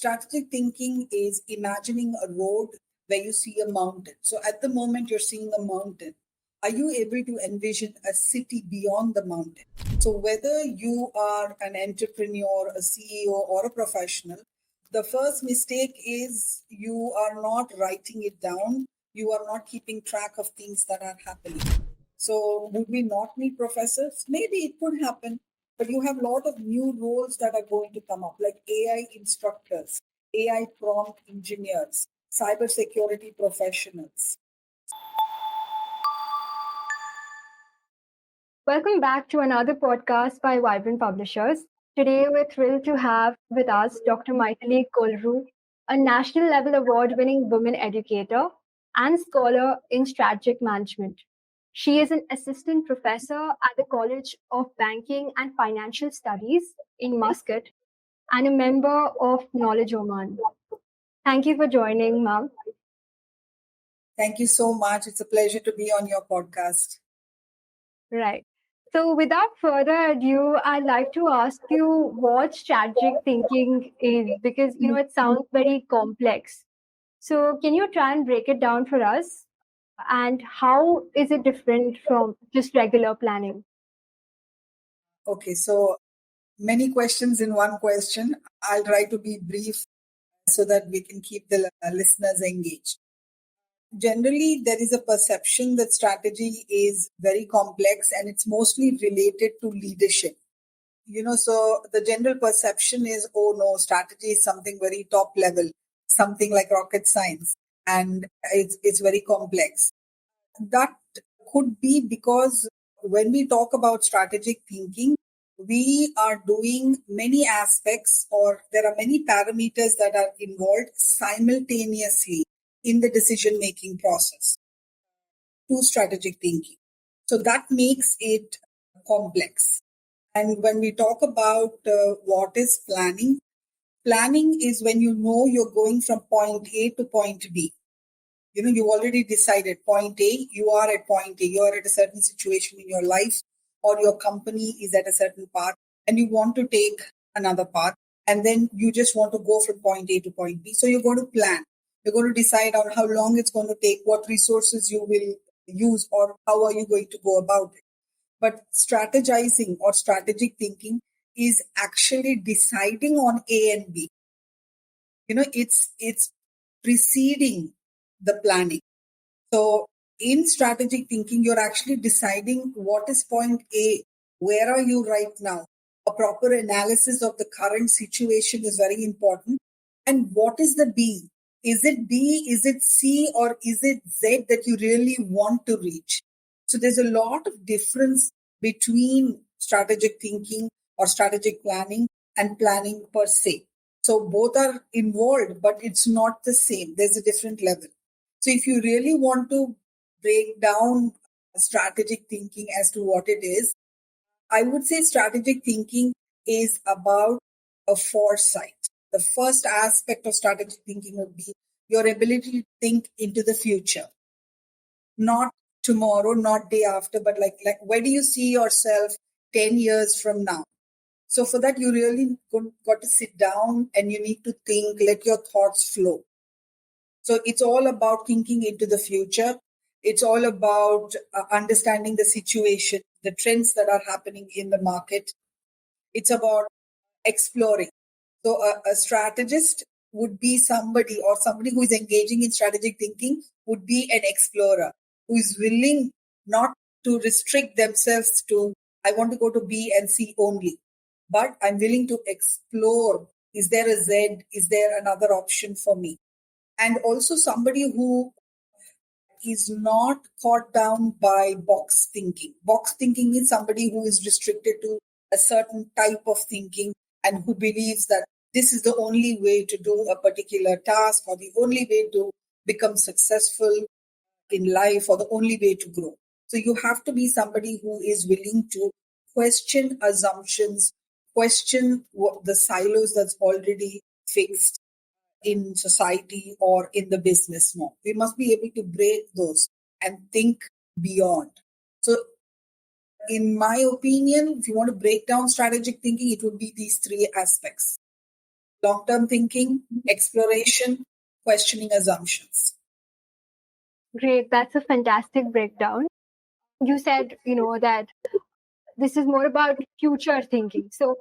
Strategic thinking is imagining a road where you see a mountain. So at the moment you're seeing a mountain. Are you able to envision a city beyond the mountain? So whether you are an entrepreneur, a CEO, or a professional, the first mistake is you are not writing it down. You are not keeping track of things that are happening. So would we not need professors? Maybe it could happen, but you have a lot of new roles that are going to come up, like AI instructors, AI prompt engineers, cybersecurity professionals. Welcome back to another podcast by Vibrant Publishers. Today, we're thrilled to have with us Dr. Mythili Kolluru, a national level award winning women educator and scholar in strategic management. She is an assistant professor at the College of Banking and Financial Studies in Muscat and a member of Knowledge Oman. Thank you for joining, ma'am. Thank you so much. It's a pleasure to be on your podcast. Right. So, without further ado, I'd like to ask you what strategic thinking is because it sounds very complex. So, can you try and break it down for us? And how is it different from just regular planning? Okay, so many questions in one question. I'll try to be brief so that we can keep the listeners engaged. Generally, there is a perception that strategy is very complex and it's mostly related to leadership. So the general perception is, oh no, strategy is something very top level, something like rocket science, and it's very complex. That could be because when we talk about strategic thinking, we are doing many aspects, or there are many parameters that are involved simultaneously in the decision-making process to strategic thinking. So that makes it complex. And when we talk about what is planning, planning is when you know you're going from point A to point B. You already decided point A, you are at point A, you are at a certain situation in your life or your company is at a certain path and you want to take another path and then you just want to go from point A to point B. So you're going to plan. You're going to decide on how long it's going to take, what resources you will use, or how are you going to go about it. But strategizing or strategic thinking is actually deciding on A and B. It's preceding the planning. So in strategic thinking, you're actually deciding what is point A, where are you right now? A proper analysis of the current situation is very important. And what is the B? Is it B, is it C, or is it Z that you really want to reach? So there's a lot of difference between strategic thinking or strategic planning and planning per se. So both are involved, but it's not the same. There's a different level. So if you really want to break down strategic thinking as to what it is, I would say strategic thinking is about a foresight. The first aspect of strategic thinking would be your ability to think into the future. Not tomorrow, not day after, but like where do you see yourself 10 years from now? So for that, you really got to sit down and you need to think, let your thoughts flow. So it's all about thinking into the future. It's all about understanding the situation, the trends that are happening in the market. It's about exploring. So a strategist would be somebody who is engaging in strategic thinking would be an explorer who is willing not to restrict themselves to, I want to go to B and C only, but I'm willing to explore. Is there a Z? Is there another option for me? And also somebody who is not caught down by box thinking. Box thinking means somebody who is restricted to a certain type of thinking and who believes that this is the only way to do a particular task or the only way to become successful in life or the only way to grow. So you have to be somebody who is willing to question assumptions, question the silos that's already fixed in society or in the business more. We must be able to break those and think beyond. So in my opinion, if you want to break down strategic thinking, it would be these three aspects. long-term thinking, exploration, questioning assumptions. Great. That's a fantastic breakdown. You said, that this is more about future thinking. So,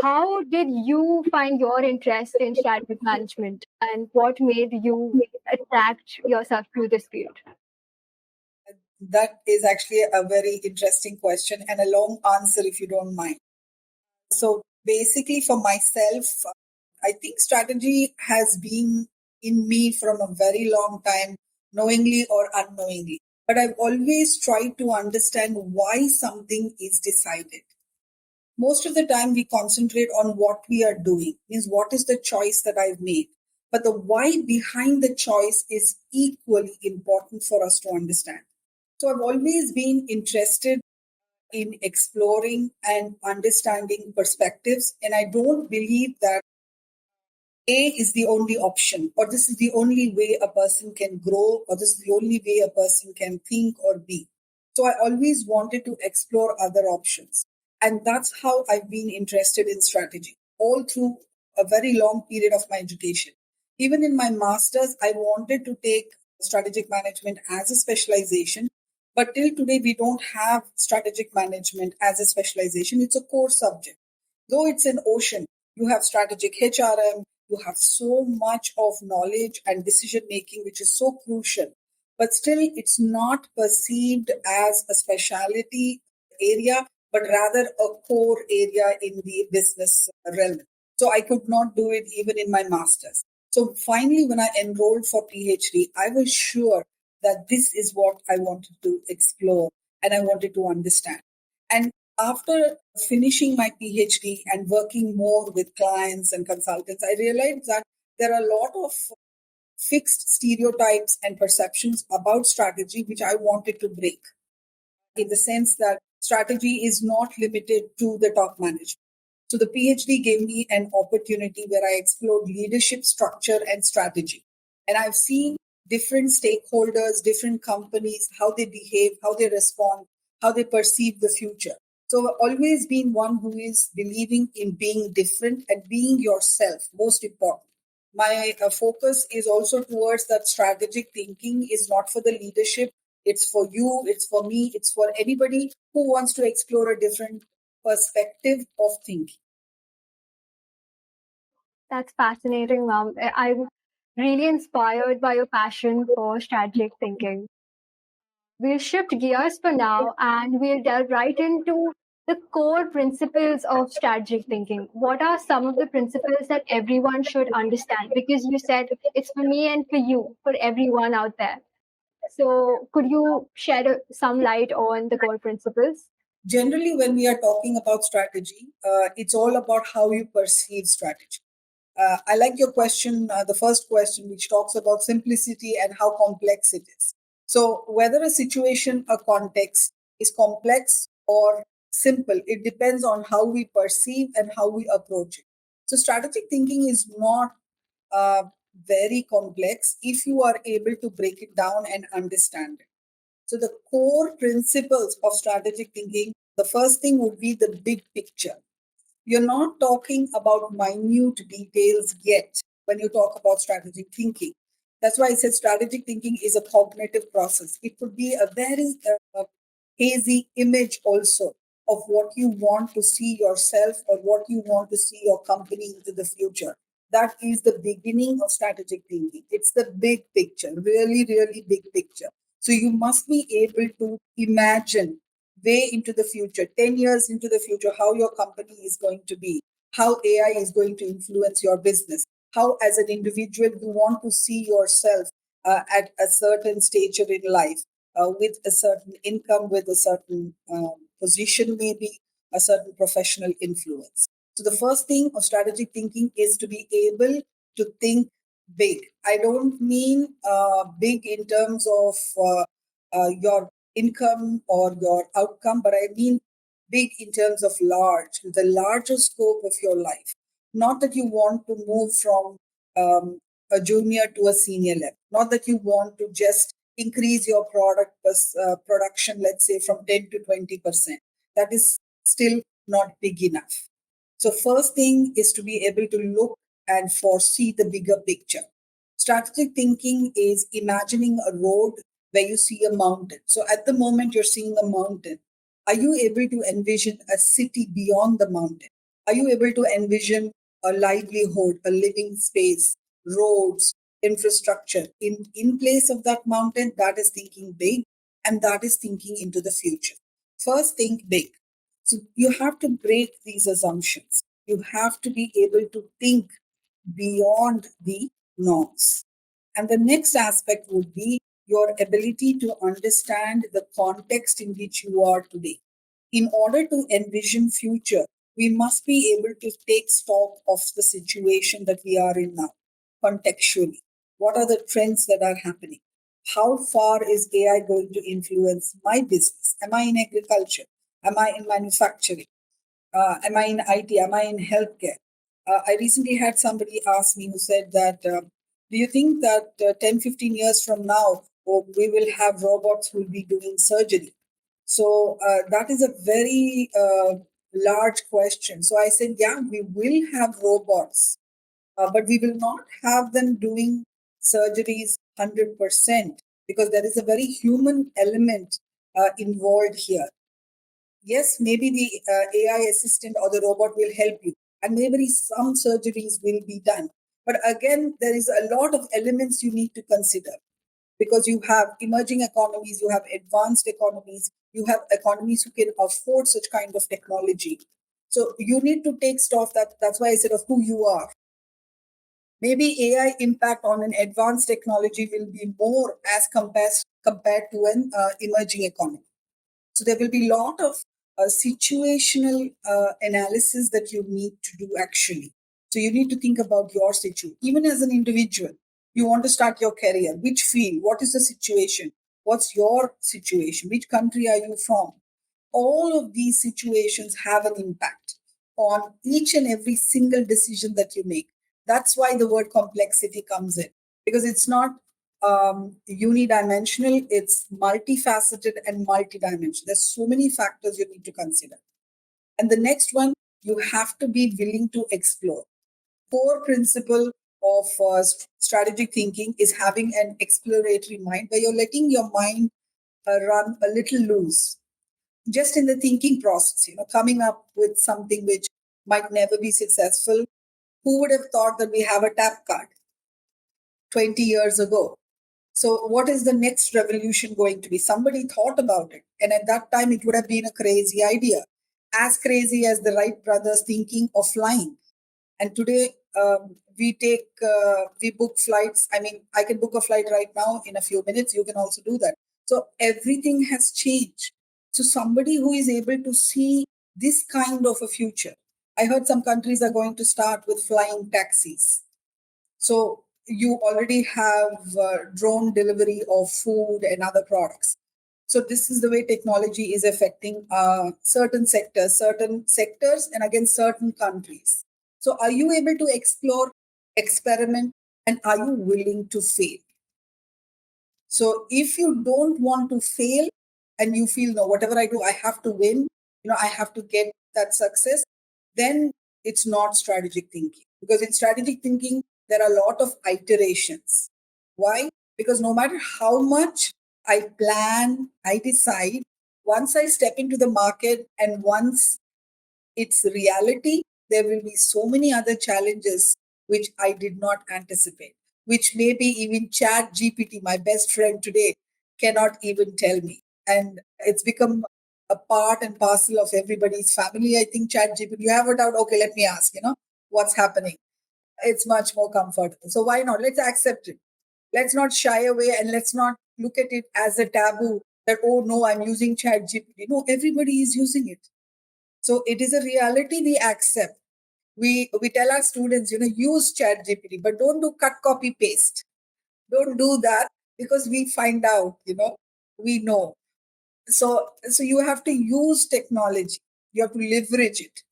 how did you find your interest in strategic management and what made you attract yourself to this field? That is actually a very interesting question and a long answer if you don't mind. So basically for myself, I think strategy has been in me from a very long time, knowingly or unknowingly. But I've always tried to understand why something is decided. Most of the time we concentrate on what we are doing, means what is the choice that I've made. But the why behind the choice is equally important for us to understand. So I've always been interested in exploring and understanding perspectives. And I don't believe that A is the only option, or this is the only way a person can grow, or this is the only way a person can think or be. So I always wanted to explore other options. And that's how I've been interested in strategy all through a very long period of my education. Even in my master's, I wanted to take strategic management as a specialization. But till today, we don't have strategic management as a specialization. It's a core subject. Though it's an ocean, you have strategic HRM, you have so much of knowledge and decision making, which is so crucial. But still, it's not perceived as a specialty area, but rather a core area in the business realm. So I could not do it even in my master's. So finally, when I enrolled for PhD, I was sure that this is what I wanted to explore and I wanted to understand. And after finishing my PhD and working more with clients and consultants, I realized that there are a lot of fixed stereotypes and perceptions about strategy, which I wanted to break, in the sense that strategy is not limited to the top management. So the PhD gave me an opportunity where I explored leadership, structure, and strategy. And I've seen different stakeholders, different companies, how they behave, how they respond, how they perceive the future. So I've always been one who is believing in being different and being yourself, most important. My focus is also towards that strategic thinking is not for the leadership. It's for you, it's for me, it's for anybody who wants to explore a different perspective of thinking. That's fascinating, Mom. I'm really inspired by your passion for strategic thinking. We'll shift gears for now and we'll delve right into the core principles of strategic thinking. What are some of the principles that everyone should understand? Because you said it's for me and for you, for everyone out there. So, could you shed some light on the core principles? Generally, when we are talking about strategy, it's all about how you perceive strategy. I like your question, the first question, which talks about simplicity and how complex it is. So, whether a situation, a context is complex or simple, it depends on how we perceive and how we approach it. So, strategic thinking is not uh, very complex if you are able to break it down and understand it. So, the core principles of strategic thinking, the first thing would be the big picture. You're not talking about minute details yet when you talk about strategic thinking. That's why I said strategic thinking is a cognitive process. It could be a very hazy image also of what you want to see yourself or what you want to see your company into the future. That is the beginning of strategic thinking. It's the big picture, really, really big picture. So you must be able to imagine way into the future, 10 years into the future, how your company is going to be, how AI is going to influence your business, how, as an individual, you want to see yourself at a certain stature in life, with a certain income, with a certain position, maybe a certain professional influence. So, the first thing of strategic thinking is to be able to think big. I don't mean big in terms of your income or your outcome, but I mean big in terms of large, the larger scope of your life. Not that you want to move from a junior to a senior level, not that you want to just increase your production, let's say, from 10 to 20%. That is still not big enough. So, first thing is to be able to look and foresee the bigger picture. Strategic thinking is imagining a road where you see a mountain. So at the moment you're seeing a mountain. Are you able to envision a city beyond the mountain? Are you able to envision a livelihood, a living space, roads, infrastructure in place of that mountain? That is thinking big, and that is thinking into the future. First, think big. So you have to break these assumptions. You have to be able to think beyond the norms. And the next aspect would be your ability to understand the context in which you are today. In order to envision future, we must be able to take stock of the situation that we are in now, contextually. What are the trends that are happening? How far is AI going to influence my business? Am I in agriculture? Am I in manufacturing? Am I in IT? Am I in healthcare? I recently had somebody ask me who said that, do you think that 10, 15 years from now, we will have robots who will be doing surgery? So that is a very large question. So I said, yeah, we will have robots, but we will not have them doing surgeries 100% because there is a very human element involved here. Yes, maybe the AI assistant or the robot will help you, and maybe some surgeries will be done. But again, there is a lot of elements you need to consider because you have emerging economies, you have advanced economies, you have economies who can afford such kind of technology. So you need to take stock. That's why I said of who you are. Maybe AI impact on an advanced technology will be more as compared to an emerging economy. So there will be a lot of situational analysis that you need to do actually. So you need to think about your situation. Even as an individual, you want to start your career. Which field? What is the situation? What's your situation? Which country are you from? All of these situations have an impact on each and every single decision that you make. That's why the word complexity comes in, because it's not unidimensional, it's multifaceted and multidimensional. There's so many factors you need to consider. And the next one, you have to be willing to explore. Core principle of strategic thinking is having an exploratory mind where you're letting your mind run a little loose just in the thinking process, coming up with something which might never be successful. Who would have thought that we have a tap card 20 years ago? So, what is the next revolution going to be? Somebody thought about it. And at that time, it would have been a crazy idea, as crazy as the Wright brothers thinking of flying. And today, we book flights. I mean, I can book a flight right now in a few minutes. You can also do that. So, everything has changed. So, somebody who is able to see this kind of a future. I heard some countries are going to start with flying taxis. So you already have drone delivery of food and other products. So this is the way technology is affecting certain sectors, and again, certain countries. So are you able to explore, experiment, and are you willing to fail? So if you don't want to fail and you feel, no, whatever I do, I have to win, I have to get that success, then it's not strategic thinking. Because in strategic thinking, there are a lot of iterations. Why? Because no matter how much I plan, I decide, once I step into the market and once it's reality, there will be so many other challenges which I did not anticipate, which maybe even Chat GPT, my best friend today, cannot even tell me. And it's become a part and parcel of everybody's family. I think Chat GPT, you have a doubt, okay, let me ask, what's happening. It's much more comfortable. So why not? Let's accept it. Let's not shy away and let's not look at it as a taboo that, oh no, I'm using Chat GPT. No, everybody is using it. So it is a reality we accept. We tell our students, use Chat GPT, but don't do cut, copy, paste. Don't do that because we find out, we know. So you have to use technology. You have to leverage it.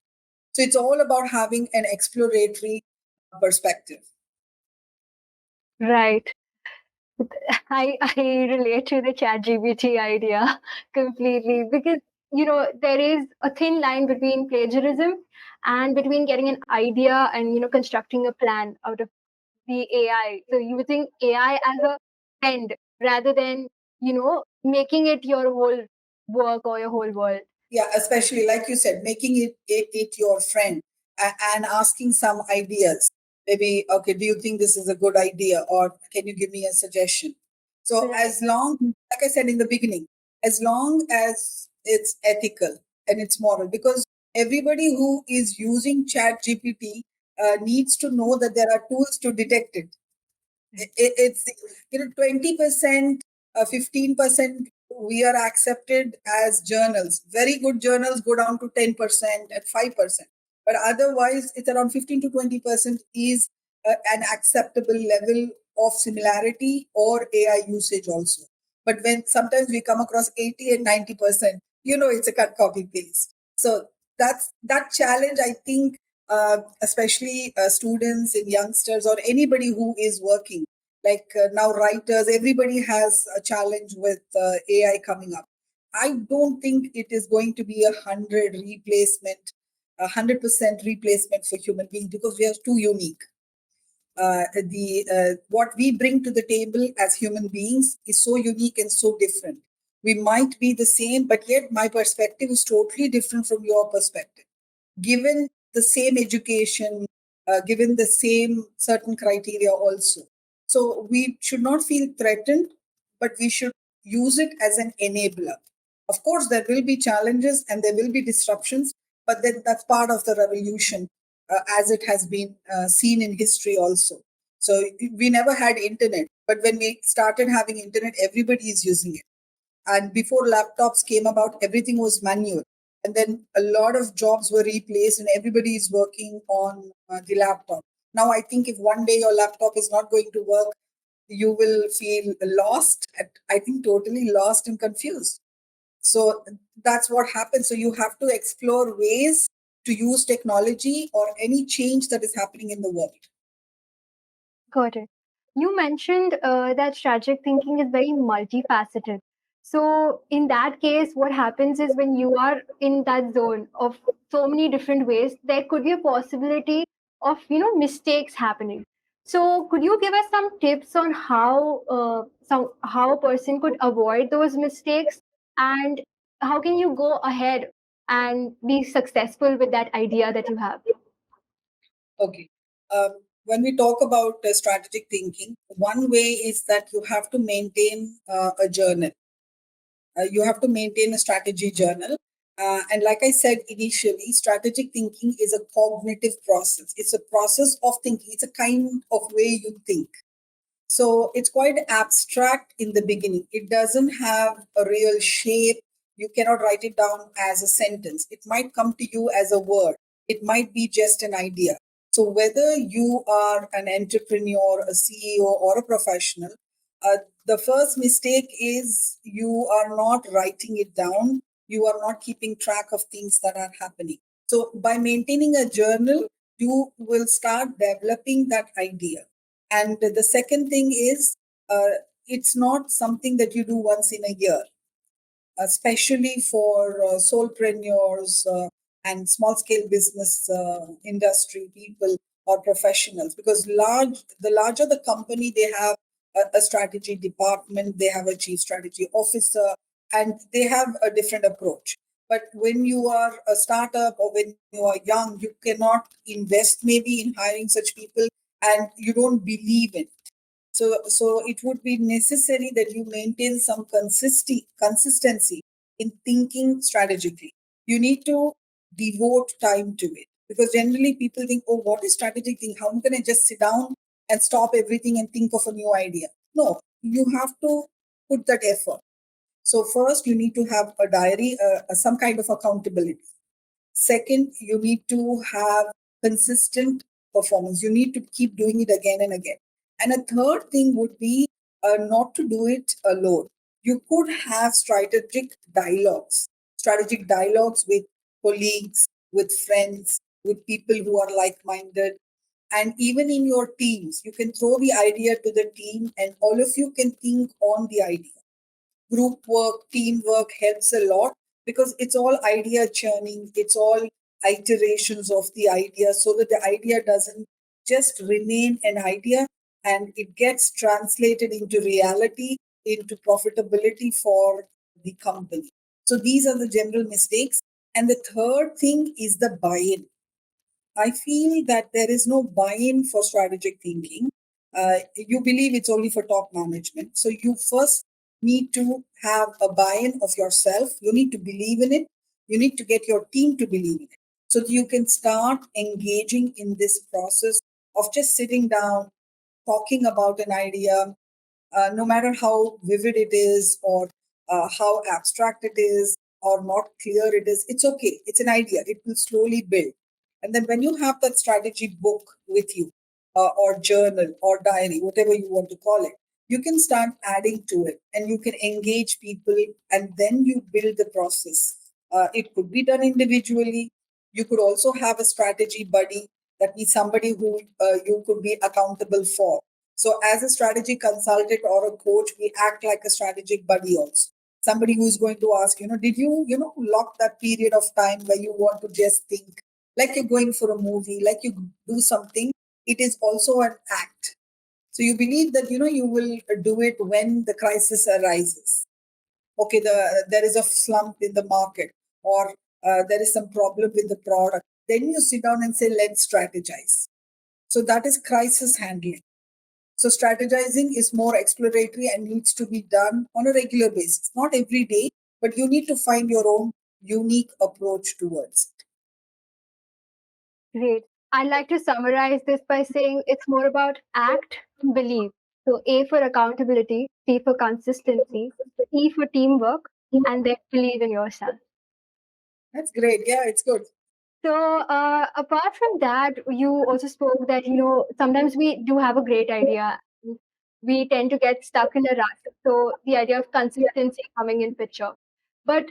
So it's all about having an exploratory perspective. Right. I relate to the chat GPT idea completely because there is a thin line between plagiarism and between getting an idea and constructing a plan out of the AI. So using AI as a friend rather than making it your whole work or your whole world. Yeah, especially like you said, making it your friend, and asking some ideas. Maybe, okay, do you think this is a good idea, or can you give me a suggestion? So Right. as long, like I said in the beginning, as long as it's ethical and it's moral, because everybody who is using Chat GPT needs to know that there are tools to detect it. It's 20%, 15% we are accepted as journals. Very good journals go down to 10% and 5%, but otherwise it's around 15 to 20% is an acceptable level of similarity or AI usage also. But when sometimes we come across 80 and 90%, it's a cut, copy, paste. So that's that challenge, I think, especially students and youngsters or anybody who is working, like now writers, everybody has a challenge with AI coming up. I don't think it is going to be 100% replacement for human beings, because we are too unique. The What we bring to the table as human beings is so unique and so different. We might be the same, but yet my perspective is totally different from your perspective, given the same education, given the same certain criteria also. So we should not feel threatened, but we should use it as an enabler. Of course, there will be challenges and there will be disruptions, but then that's part of the revolution, as it has been seen in history also. So we never had internet, but when we started having internet, everybody is using it. And before laptops came about, everything was manual. And then a lot of jobs were replaced, and everybody is working on the laptop. Now, I think if one day your laptop is not going to work, you will feel lost, I think totally lost and confused. So that's what happens. So you have to explore ways to use technology or any change that is happening in the world. Got it. You mentioned that strategic thinking is very multifaceted. So, in that case, what happens is when you are in that zone of so many different ways, there could be a possibility of mistakes happening. So, could you give us some tips on how a person could avoid those mistakes, and how can you go ahead and be successful with that idea that you have? Okay. When we talk about strategic thinking, one way is that you have to maintain a journal. You have to maintain a strategy journal. And like I said initially, strategic thinking is a cognitive process. It's a process of thinking, it's a kind of way you think. So it's quite abstract in the beginning. It doesn't have a real shape. You cannot write it down as a sentence. It might come to you as a word. It might be just an idea. So whether you are an entrepreneur, a CEO, or a professional, uh, the first mistake is you are not writing it down. You are not keeping track of things that are happening. So by maintaining a journal, you will start developing that idea. And the second thing is, it's not something that you do once in a year, especially for solopreneurs and small scale business industry people or professionals, because the larger the company, they have a strategy department, they have a chief strategy officer, and they have a different approach. But when you are a startup or when you are young, you cannot invest maybe in hiring such people, and you don't believe in. So it would be necessary that you maintain some consistency in thinking strategically. You need to devote time to it, because generally people think, oh, what is strategic thing? How can I just sit down and stop everything and think of a new idea? No, you have to put that effort. So first, you need to have a diary, some kind of accountability. Second, you need to have consistent performance. You need to keep doing it again and again. And a third thing would be not to do it alone. You could have strategic dialogues with colleagues, with friends, with people who are like minded. And even in your teams, you can throw the idea to the team and all of you can think on the idea. Group work, teamwork helps a lot, because it's all idea churning, it's all iterations of the idea, so that the idea doesn't just remain an idea and it gets translated into reality, into profitability for the company. So these are the general mistakes. And the third thing is the buy in. I feel that there is no buy in for strategic thinking. You believe it's only for top management. So you first need to have a buy in of yourself. You need to believe in it. You need to get your team to believe in it. So that you can start engaging in this process of just sitting down, talking about an idea, no matter how vivid it is or how abstract it is or not clear it is, it's okay. It's an idea. It will slowly build. And then when you have that strategy book with you, or journal or diary, whatever you want to call it, you can start adding to it and you can engage people and then you build the process. It could be done individually. You could also have a strategy buddy, that means somebody who you could be accountable for. So, as a strategy consultant or a coach, we act like a strategic buddy also. Somebody who's going to ask, did you, lock that period of time where you want to just think, like you're going for a movie, like you do something? It is also an act. So, you believe that, you will do it when the crisis arises. Okay, there is a slump in the market, or there is some problem with the product. Then you sit down and say, let's strategize. So, that is crisis handling. So strategizing is more exploratory and needs to be done on a regular basis, not every day, but you need to find your own unique approach towards it. Great. I'd like to summarize this by saying it's more about act, believe. So A for accountability, C for consistency, E for teamwork, and then believe in yourself. That's great. Yeah, it's good. So, apart from that, you also spoke that, sometimes we do have a great idea. We tend to get stuck in a rut. So, the idea of consistency coming in picture. But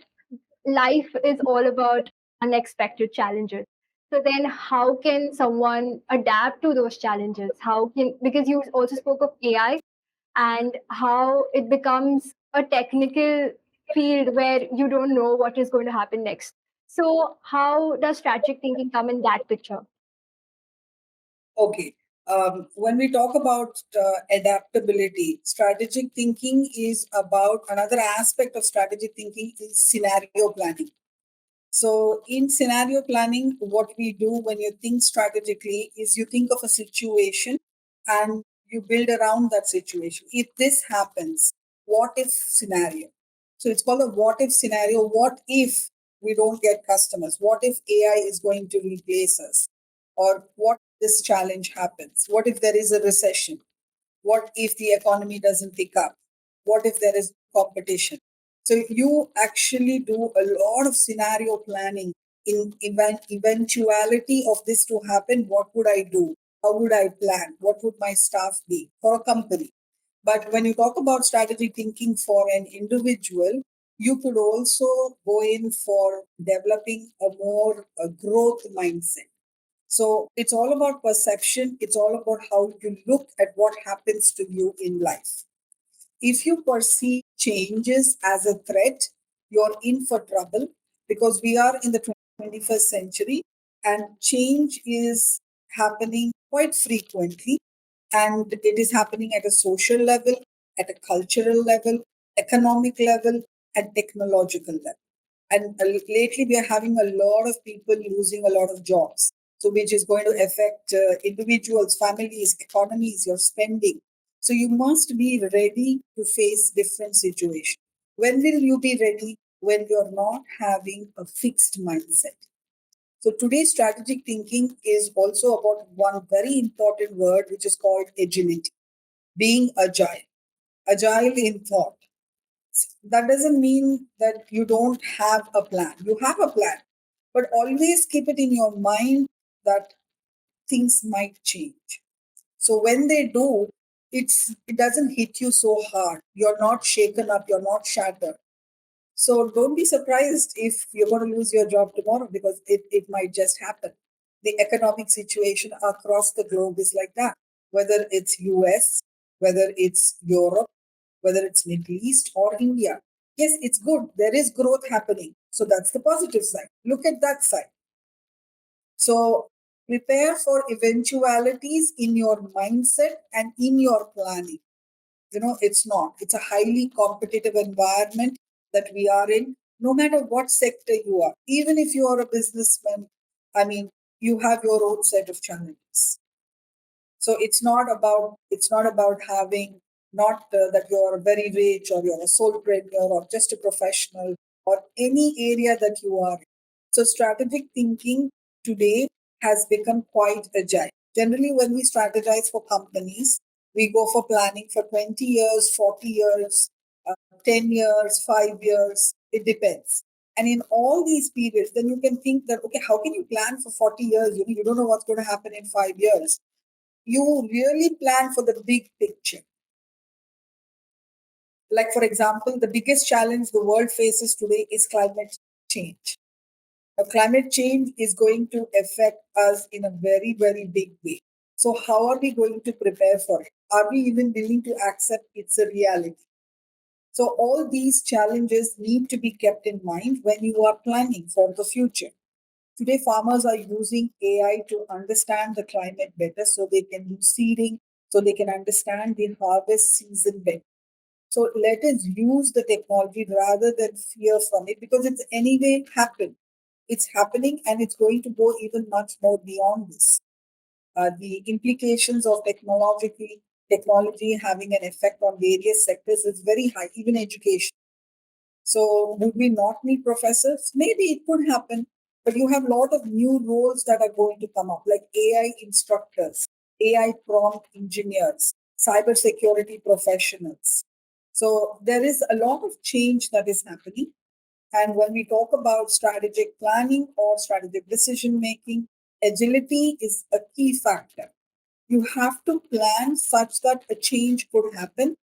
life is all about unexpected challenges. So, then how can someone adapt to those challenges? Because you also spoke of AI and how it becomes a technical field where you don't know what is going to happen next. So, how does strategic thinking come in that picture? Okay. When we talk about adaptability, strategic thinking is about another aspect of strategic thinking is scenario planning. So, in scenario planning, what we do when you think strategically is you think of a situation and you build around that situation. If this happens, what if scenario? So, it's called a what if scenario. What if we don't get customers? What if AI is going to replace us? Or what if this challenge happens? What if there is a recession? What if the economy doesn't pick up? What if there is competition? So you actually do a lot of scenario planning in eventuality of this to happen. What would I do? How would I plan? What would my staff be for a company? But when you talk about strategy thinking for an individual, you could also go in for developing a more growth mindset. So it's all about perception. It's all about how you look at what happens to you in life. If you perceive changes as a threat, you're in for trouble, because we are in the 21st century and change is happening quite frequently. And it is happening at a social level, at a cultural level, economic level, and technological level. And lately, we are having a lot of people losing a lot of jobs. So, which is going to affect individuals, families, economies, your spending. So, you must be ready to face different situations. When will you be ready? When you're not having a fixed mindset. So, today's strategic thinking is also about one very important word, which is called agility, being agile in thought. That doesn't mean that you don't have a plan. You have a plan, but always keep it in your mind that things might change. So when they do, it doesn't hit you so hard. You're not shaken up, you're not shattered. So don't be surprised if you're going to lose your job tomorrow, because it might just happen. The economic situation across the globe is like that, whether it's US, whether it's Europe, whether it's Middle East or India. Yes, it's good. There is growth happening. So that's the positive side. Look at that side. So prepare for eventualities in your mindset and in your planning. It's a highly competitive environment that we are in, no matter what sector you are. Even if you are a businessman, I mean, you have your own set of challenges. So it's not about having, not that you're very rich or you're a solopreneur or just a professional or any area that you are. So strategic thinking today has become quite agile. Generally, when we strategize for companies, we go for planning for 20 years, 40 years, 10 years, 5 years. It depends. And in all these periods, then you can think that, okay, how can you plan for 40 years? You don't know what's going to happen in 5 years. You really plan for the big picture. Like, for example, the biggest challenge the world faces today is climate change. Now, climate change is going to affect us in a very, very big way. So, how are we going to prepare for it? Are we even willing to accept it's a reality? So, all these challenges need to be kept in mind when you are planning for the future. Today, farmers are using AI to understand the climate better so they can do seeding, so they can understand the harvest season better. So let us use the technology rather than fear from it because it's anyway happened. It's happening and it's going to go even much more beyond this. The implications of technology having an effect on various sectors is very high, even education. So would we not need professors? Maybe it could happen, but you have a lot of new roles that are going to come up, like AI instructors, AI prompt engineers, cybersecurity professionals. So there is a lot of change that is happening. And when we talk about strategic planning or strategic decision making, agility is a key factor. You have to plan such that a change could happen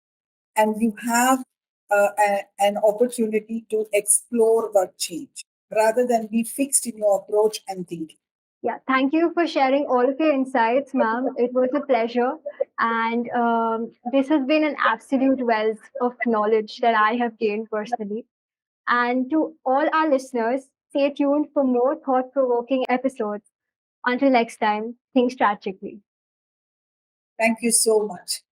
and you have an opportunity to explore that change rather than be fixed in your approach and thinking. Yeah, thank you for sharing all of your insights, ma'am. It was a pleasure. And this has been an absolute wealth of knowledge that I have gained personally. And to all our listeners, stay tuned for more thought provoking episodes. Until next time, think strategically. Thank you so much.